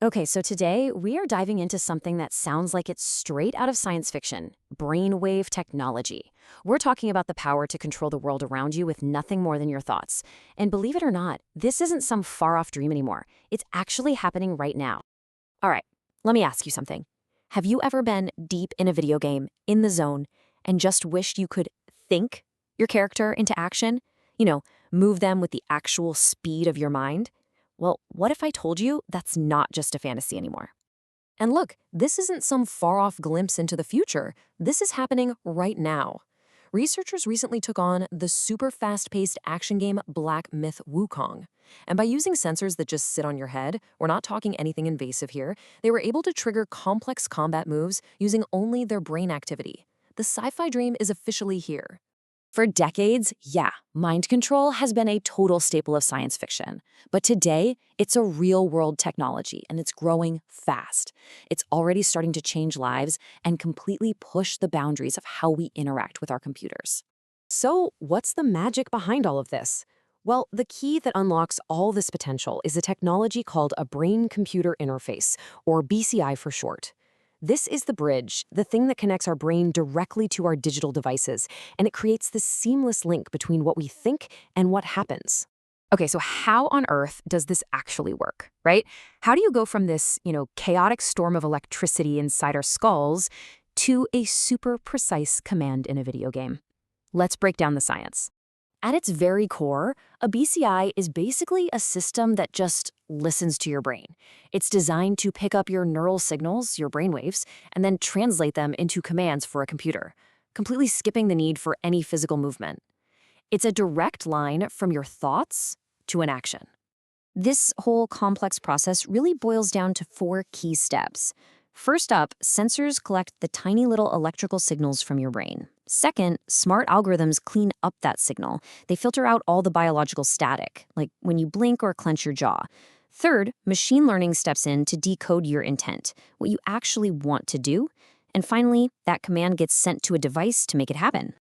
Okay, so today we are diving into something that sounds like it's straight out of science fiction, brainwave technology. We're talking about the power to control the world around you with nothing more than your thoughts. And believe it or not, this isn't some far-off dream anymore. It's actually happening right now. All right, let me ask you something. Have you ever been deep in a video game, in the zone, and just wished you could think your character into action? You know, move them with the actual speed of your mind? Well, what if I told you that's not just a fantasy anymore? And look, this isn't some far-off glimpse into the future. This is happening right now. Researchers recently took on the super fast-paced action game Black Myth Wukong. And by using sensors that just sit on your head, we're not talking anything invasive here, they were able to trigger complex combat moves using only their brain activity. The sci-fi dream is officially here. For decades, yeah, mind control has been a total staple of science fiction. But today, it's a real-world technology, and it's growing fast. It's already starting to change lives and completely push the boundaries of how we interact with our computers. So, what's the magic behind all of this? Well, the key that unlocks all this potential is a technology called a brain-computer interface, or BCI for short. This is the bridge, the thing that connects our brain directly to our digital devices, and it creates this seamless link between what we think and what happens. Okay, so how on earth does this actually work, right? How do you go from this, chaotic storm of electricity inside our skulls to a super precise command in a video game? Let's break down the science. At its very core, a BCI is basically a system that just listens to your brain. It's designed to pick up your neural signals, your brainwaves, and then translate them into commands for a computer, completely skipping the need for any physical movement. It's a direct line from your thoughts to an action. This whole complex process really boils down to 4 key steps. First up, sensors collect the tiny little electrical signals from your brain. Second, smart algorithms clean up that signal. They filter out all the biological static, like when you blink or clench your jaw. Third, machine learning steps in to decode your intent, what you actually want to do. And finally, that command gets sent to a device to make it happen.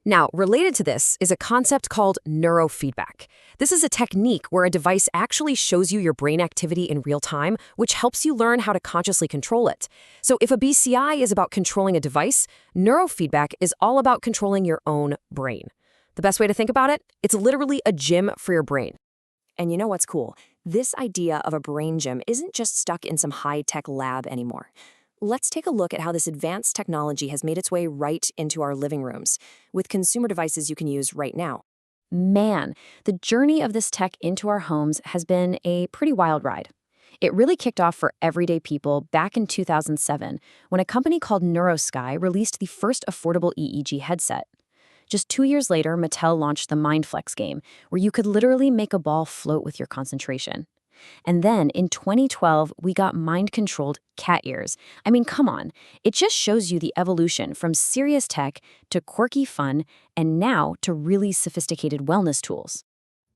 Now, related to this is a concept called neurofeedback. This is a technique where a device actually shows you your brain activity in real time, which helps you learn how to consciously control it. So if a BCI is about controlling a device, neurofeedback is all about controlling your own brain. The best way to think about it? It's literally a gym for your brain. And you know what's cool? This idea of a brain gym isn't just stuck in some high-tech lab anymore. Let's take a look at how this advanced technology has made its way right into our living rooms, with consumer devices you can use right now. Man, the journey of this tech into our homes has been a pretty wild ride. It really kicked off for everyday people back in 2007, when a company called Neuroscience released the first affordable EEG headset. Just 2 years later, Mattel launched the MindFlex game, where you could literally make a ball float with your concentration. And then in 2012, we got mind-controlled cat ears. I mean, come on. It just shows you the evolution from serious tech to quirky fun and now to really sophisticated wellness tools.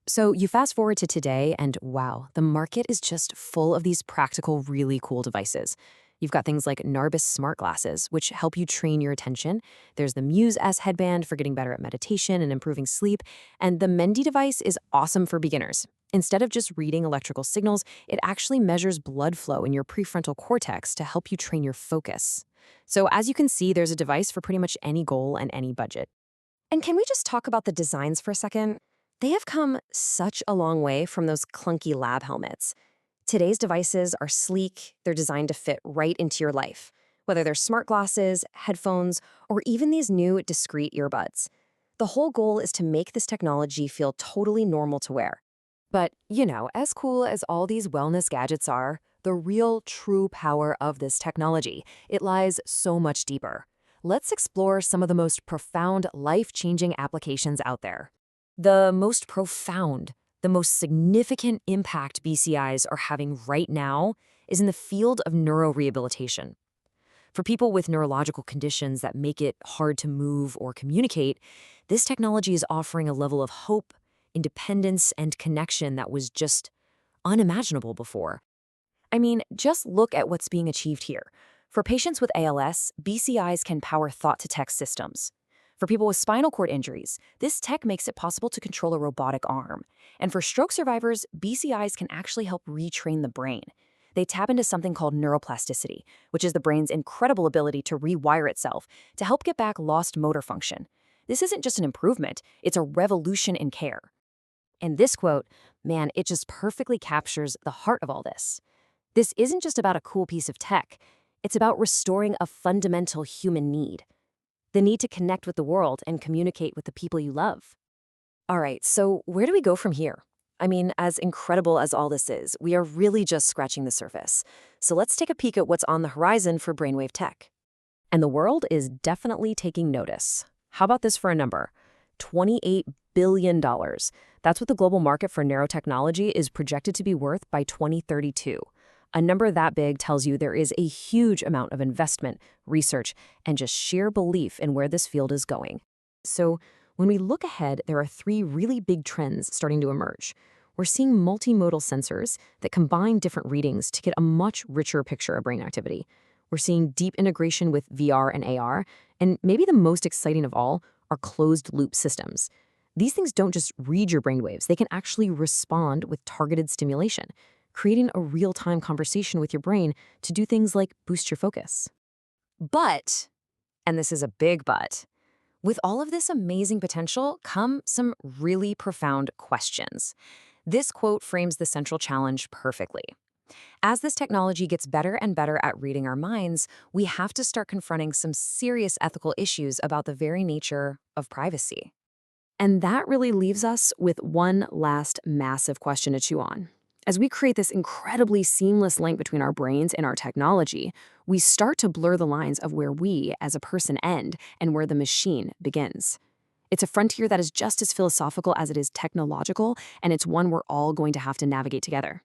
So you fast forward to today and wow, the market is just full of these practical, really cool devices. You've got things like Narbis smart glasses, which help you train your attention. There's the Muse S headband for getting better at meditation and improving sleep. And the Mendy device is awesome for beginners. Instead of just reading electrical signals, it actually measures blood flow in your prefrontal cortex to help you train your focus. So as you can see, there's a device for pretty much any goal and any budget. And can we just talk about the designs for a second? They have come such a long way from those clunky lab helmets. Today's devices are sleek, they're designed to fit right into your life, whether they're smart glasses, headphones, or even these new discreet earbuds. The whole goal is to make this technology feel totally normal to wear. But, as cool as all these wellness gadgets are, the real, true power of this technology, it lies so much deeper. Let's explore some of the most profound, life-changing applications out there. The most profound, the most significant impact BCIs are having right now is in the field of neurorehabilitation. For people with neurological conditions that make it hard to move or communicate, this technology is offering a level of hope, independence, and connection that was just unimaginable before. I mean, just look at what's being achieved here. For patients with ALS, BCIs can power thought-to-text systems. For people with spinal cord injuries, this tech makes it possible to control a robotic arm. And for stroke survivors, BCIs can actually help retrain the brain. They tap into something called neuroplasticity, which is the brain's incredible ability to rewire itself to help get back lost motor function. This isn't just an improvement, it's a revolution in care. And this quote, man, it just perfectly captures the heart of all this. This isn't just about a cool piece of tech. It's about restoring a fundamental human need, the need to connect with the world and communicate with the people you love. All right, so where do we go from here? I mean, as incredible as all this is, we are really just scratching the surface. So let's take a peek at what's on the horizon for brainwave tech. And the world is definitely taking notice. How about this for a number? $28 billion. That's what the global market for neurotechnology is projected to be worth by 2032. A number that big tells you there is a huge amount of investment, research, and just sheer belief in where this field is going. So when we look ahead, there are three really big trends starting to emerge. We're seeing multimodal sensors that combine different readings to get a much richer picture of brain activity. We're seeing deep integration with VR and AR, and maybe the most exciting of all are closed-loop systems. These things don't just read your brainwaves, they can actually respond with targeted stimulation, creating a real-time conversation with your brain to do things like boost your focus. But, and this is a big but, with all of this amazing potential come some really profound questions. This quote frames the central challenge perfectly. As this technology gets better and better at reading our minds, we have to start confronting some serious ethical issues about the very nature of privacy. And that really leaves us with one last massive question to chew on. As we create this incredibly seamless link between our brains and our technology, we start to blur the lines of where we, as a person, end and where the machine begins. It's a frontier that is just as philosophical as it is technological, and it's one we're all going to have to navigate together.